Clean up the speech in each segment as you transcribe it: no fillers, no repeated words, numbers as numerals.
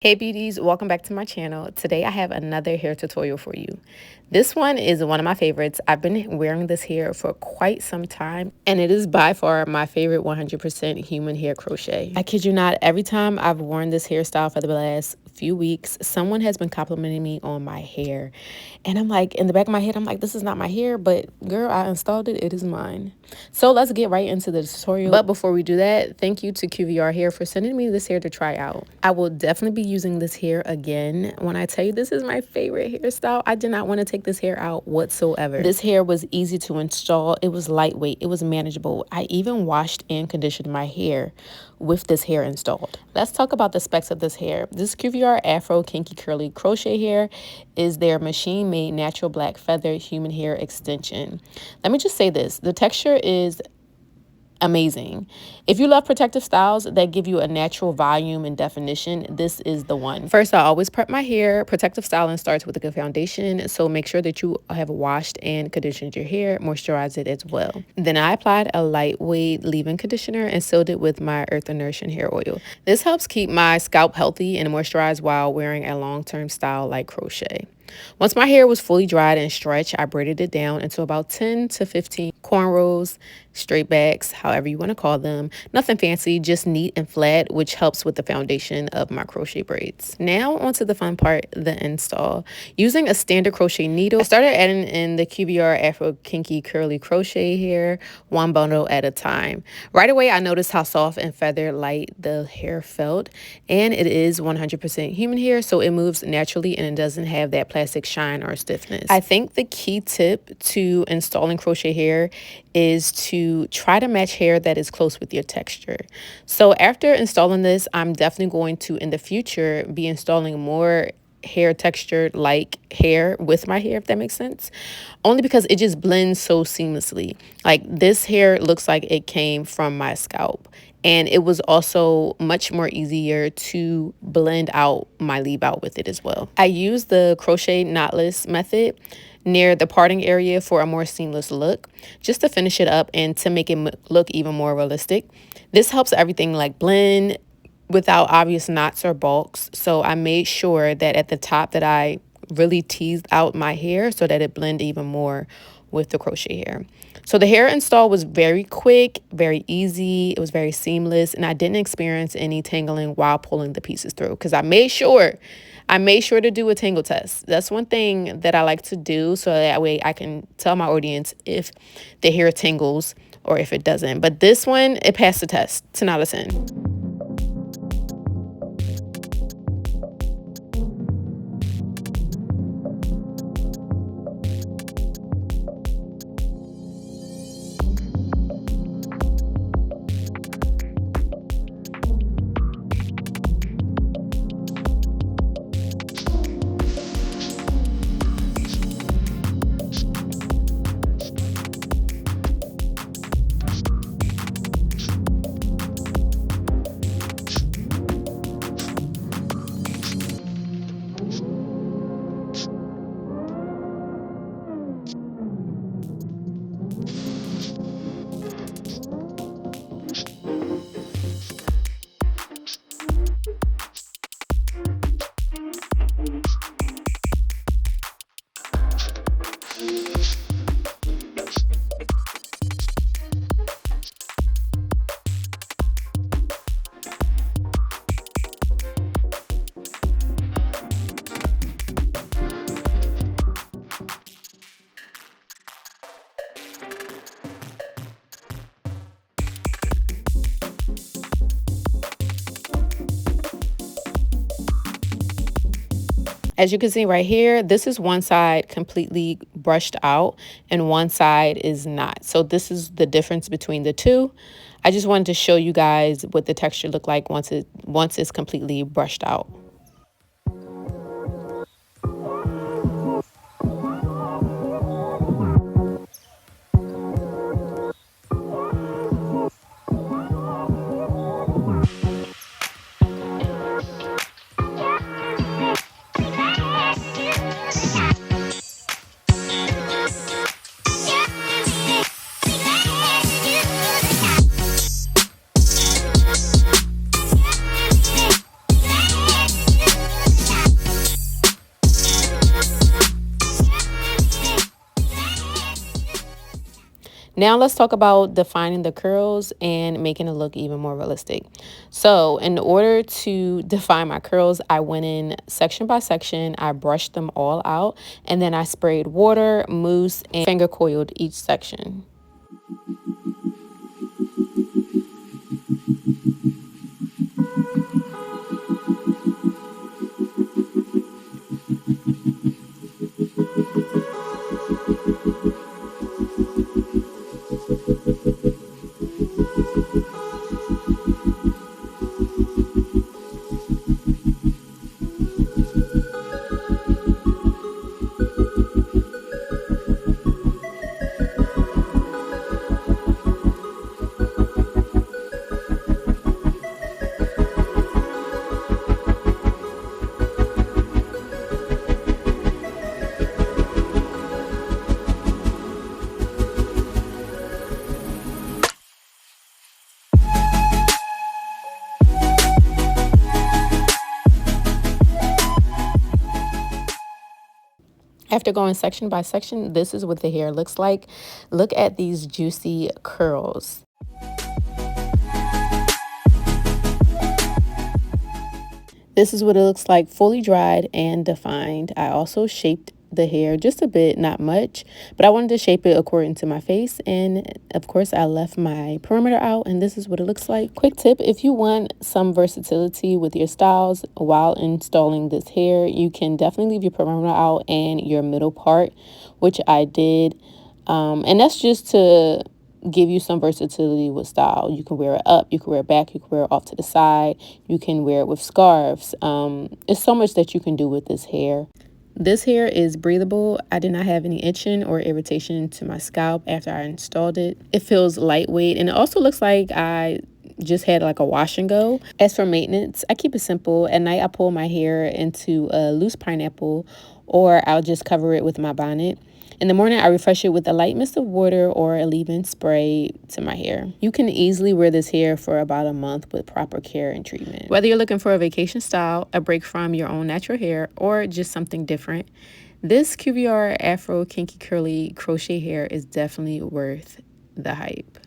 Hey beauties, welcome back to my channel. Today I have another hair tutorial for you. This one is one of my favorites. I've been wearing this hair for quite some time and it is by far my favorite 100% human hair crochet. I kid you not, every time I've worn this hairstyle for the last few weeks, someone has been complimenting me on my hair. And I'm like, in the back of my head, I'm like, this is not my hair, but girl, I installed it, it is mine. So let's get right into the tutorial. But before we do that, thank you to QVR hair for sending me this hair to try out. I will definitely be using this hair again. When I tell you this is my favorite hairstyle, I did not want to take this hair out whatsoever. This hair was easy to install. It was lightweight. It was manageable. I even washed and conditioned my hair with this hair installed. Let's talk about the specs of this hair. This QVR Afro Kinky Curly Crochet hair is their machine-made natural black feather human hair extension. Let me just say this. The texture is amazing. If you love protective styles that give you a natural volume and definition, this is the one. First, I always prep my hair. Protective styling starts with a good foundation, so make sure that you have washed and conditioned your hair, moisturize it as well. Then I applied a lightweight leave-in conditioner and sealed it with my Earth Nourishing hair oil. This helps keep my scalp healthy and moisturized while wearing a long-term style like crochet. Once my hair was fully dried and stretched, I braided it down into about 10 to 15 cornrows, straight backs, however you want to call them. Nothing fancy, just neat and flat, which helps with the foundation of my crochet braids. Now onto the fun part, the install. Using a standard crochet needle, I started adding in the QVR Afro Kinky Curly Crochet hair, one bundle at a time. Right away, I noticed how soft and feather light the hair felt, and it is 100% human hair, so it moves naturally and it doesn't have that plastic shine or stiffness. I think the key tip to installing crochet hair is to try to match hair that is close with your texture. So after installing this, I'm definitely going to in the future be installing more hair textured like hair with my hair, if that makes sense, only because it just blends so seamlessly. Like this hair looks like it came from my scalp, and it was also much more easier to blend out my leave out with it as well. I used the Crochet Knotless Method near the parting area for a more seamless look, just to finish it up and to make it look even more realistic. This helps everything like blend without obvious knots or bulks. So I made sure that at the top that I really teased out my hair so that it blended even more with the crochet hair. So the hair install was very quick, very easy. It was very seamless, and I didn't experience any tangling while pulling the pieces through because I made sure to do a tangle test. That's one thing that I like to do, so that way I can tell my audience if the hair tingles or if it doesn't. But this one, it passed the test, 10 out of 10. As you can see right here, this is one side completely brushed out and one side is not. So this is the difference between the two. I just wanted to show you guys what the texture looked like once it's completely brushed out. Now let's talk about defining the curls and making it look even more realistic. So in order to define my curls, I went in section by section. I brushed them all out, and then I sprayed water, mousse, and finger coiled each section. After going section by section, this is what the hair looks like. Look at these juicy curls. This is what it looks like fully dried and defined. I also shaped the hair just a bit, not much, but I wanted to shape it according to my face, and of course I left my perimeter out, and this is what it looks like. Quick tip: if you want some versatility with your styles while installing this hair, you can definitely leave your perimeter out and your middle part, which I did, and that's just to give you some versatility with style. You can wear it up, you can wear it back, you can wear it off to the side, you can wear it with scarves. It's so much that you can do with this hair. This hair is breathable. I did not have any itching or irritation to my scalp after I installed it. It feels lightweight, and it also looks like I just had like a wash and go. As for maintenance, I keep it simple. At night, I pull my hair into a loose pineapple, or I'll just cover it with my bonnet. In the morning, I refresh it with a light mist of water or a leave-in spray to my hair. You can easily wear this hair for about a month with proper care and treatment. Whether you're looking for a vacation style, a break from your own natural hair, or just something different, this QVR Afro Kinky Curly Crochet hair is definitely worth the hype.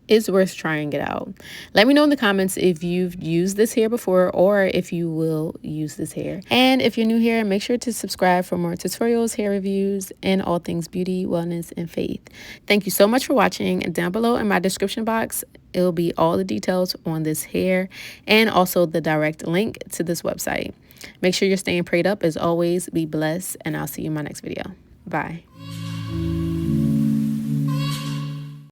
It's worth trying it out. Let me know in the comments if you've used this hair before or if you will use this hair. And if you're new here, make sure to subscribe for more tutorials, hair reviews, and all things beauty, wellness, and faith. Thank you so much for watching. Down below in my description box, it'll be all the details on this hair and also the direct link to this website. Make sure you're staying prayed up as always. Be blessed, and I'll see you in my next video. Bye.